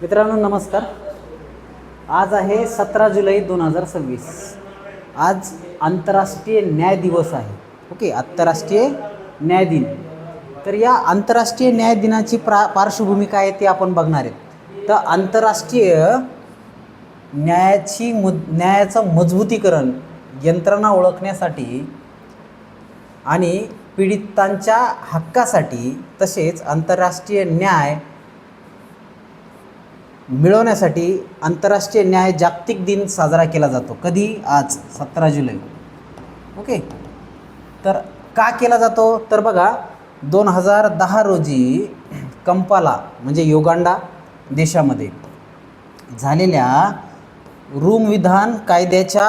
मित्रांनो नमस्कार. आज आहे 17 जुलै 2026. आज आंतरराष्ट्रीय न्याय दिवस आहे. ओके, आंतरराष्ट्रीय न्याय दिन. तर या आंतरराष्ट्रीय न्याय दिनाची पार्श्वभूमी काय आहे ते आपण बघणार आहेत. तर आंतरराष्ट्रीय न्यायाचं मजबूतीकरण, यंत्रणा ओळखण्यासाठी आणि पीडितांच्या हक्कासाठी, तसेच आंतरराष्ट्रीय न्याय मिळवण्यासाठी आंतरराष्ट्रीय न्याय जागतिक दिन साजरा केला जातो. कधी? आज 17 जुलै. ओके, तर का केला जातो? तर बघा, 2010 रोजी कंपाला म्हणजे युगांडा देशामध्ये झालेल्या रोम विधान कायद्याच्या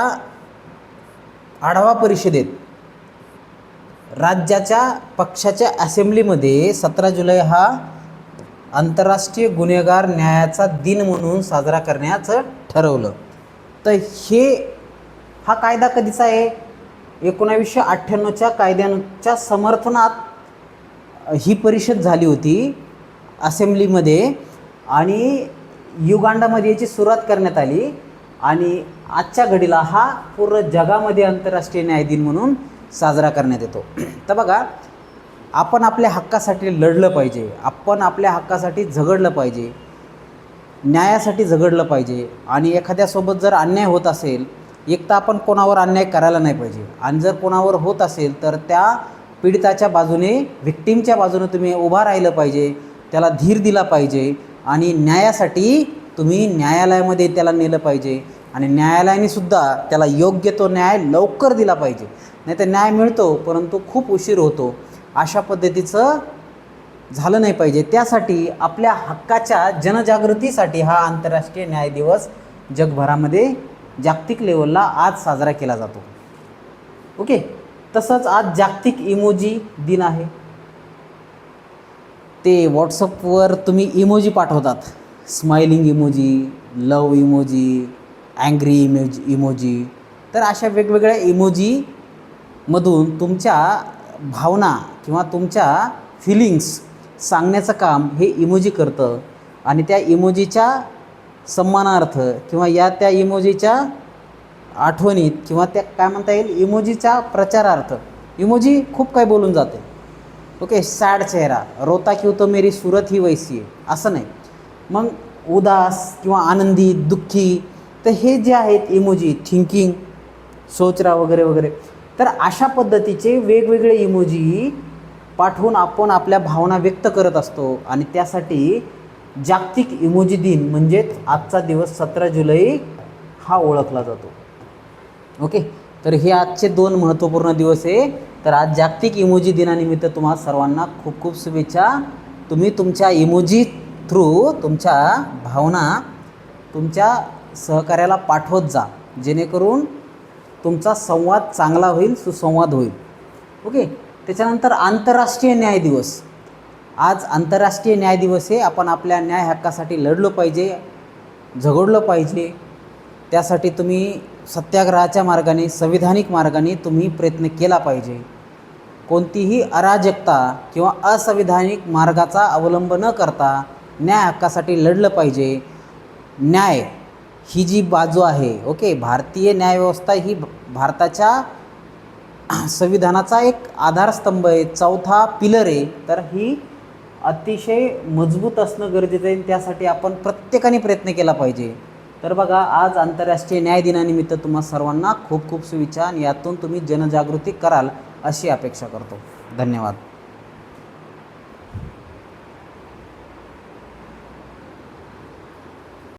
आढावा परिषदेत राज्याच्या पक्षाच्या असेंब्लीमध्ये 17 जुलै हा आंतरराष्ट्रीय गुन्हेगार न्यायाचा दिन म्हणून साजरा करण्याचं ठरवलं. तर हा कायदा कधीचा आहे? 1998च्या कायद्यांच्या समर्थनात ही परिषद झाली होती असेंब्लीमध्ये आणि युगांडामध्ये याची सुरुवात करण्यात आली. आणि आजच्या घडीला हा पूर्ण जगामध्ये आंतरराष्ट्रीय न्याय दिन म्हणून साजरा करण्यात येतो. तर बघा, आपण आपल्या हक्कासाठी लढलं पाहिजे, आपण आपल्या हक्कासाठी झगडलं पाहिजे, न्यायासाठी झगडलं पाहिजे. आणि एखाद्यासोबत जर अन्याय होत असेल, एक तर आपण कोणावर अन्याय करायला नाही पाहिजे, आणि जर कोणावर होत असेल तर त्या पीडिताच्या बाजूने, व्हिक्टीमच्या बाजूने तुम्ही उभा राहिलं पाहिजे, त्याला धीर दिला पाहिजे आणि न्यायासाठी तुम्ही न्यायालयामध्ये त्याला नेलं पाहिजे. आणि न्यायालयाने सुद्धा त्याला योग्य तो न्याय लवकर दिला पाहिजे. नाही तर न्याय मिळतो परंतु खूप उशीर होतो. अशा पद्धतीचं झालं नाही पाहिजे. त्यासाठी आपल्या हक्काच्या जनजागृतीसाठी हा आंतरराष्ट्रीय न्याय दिवस जगभरामध्ये जागतिक लेवलला आज साजरा केला जातो. ओके, तसंच आज जागतिक इमोजी दिन आहे. ते व्हॉट्सअपवर तुम्ही इमोजी पाठवतात, स्माइलिंग इमोजी, लव इमोजी, अँग्री इमोजी. तर अशा वेगवेगळ्या इमोजीमधून तुमच्या भावना किंवा तुमच्या फिलिंग्स सांगण्याचं काम हे इमोजी करतं. आणि त्या इमोजीच्या सन्मानार्थ किंवा त्या इमोजीच्या आठवणीत किंवा त्या काय म्हणता येईल, इमोजीच्या प्रचारार्थ इमोजी खूप काही बोलून जाते. ओके, सॅड चेहरा, रोता क्यों तो मेरी सूरत ही वैसी आहे, असं नाही. मग उदास किंवा आनंदी, दुःखी, तर हे जे आहेत इमोजी, थिंकिंग, सोचरा वगैरे वगैरे, तर अशा पद्धतीचे वेगवेगळे इमोजी पाठवून आपण आपल्या भावना व्यक्त करत असतो. आणि त्यासाठी जागतिक इमोजी दिन म्हणजेच आजचा दिवस 17 जुलै हा ओळखला जातो. ओके, तर हे आजचे 2 महत्त्वपूर्ण दिवस आहे. तर आज जागतिक इमोजी दिनानिमित्त तुम्हा सर्वांना खूप खूप शुभेच्छा. तुम्ही तुमच्या इमोजी थ्रू तुमच्या भावना तुमच्या सहकार्याला पाठवत जा, जेणेकरून तुमचा संवाद चांगला होईल, सुसंवाद होईल. ओके, त्याच्यानंतर आंतरराष्ट्रीय न्याय दिवस. आज आंतरराष्ट्रीय न्याय दिवस आहे. आपण आपल्या न्याय हक्कासाठी लढलो पाहिजे, झगडलं पाहिजे. त्यासाठी तुम्ही सत्याग्रहाच्या मार्गाने, संविधानिक मार्गाने तुम्ही प्रयत्न केला पाहिजे. कोणतीही अराजकता किंवा असंविधानिक मार्गाचा अवलंब न करता न्याय हक्कासाठी लढलं पाहिजे. न्याय ही जी बाजू आहे, ओके, भारतीय न्यायव्यवस्था ही भारताच्या संविधानाचा एक आधारस्तंभ आहे, चौथा पिलर आहे. तर ही अतिशय मजबूत असणं गरजेचं आहे. त्यासाठी आपण प्रत्येकाने प्रयत्न केला पाहिजे. तर बघा, आज आंतरराष्ट्रीय न्याय दिनानिमित्त तुम्हा सर्वांना खूप खूप शुभेच्छा. आणि यातून तुम्ही जनजागृती कराल अशी अपेक्षा करतो. धन्यवाद.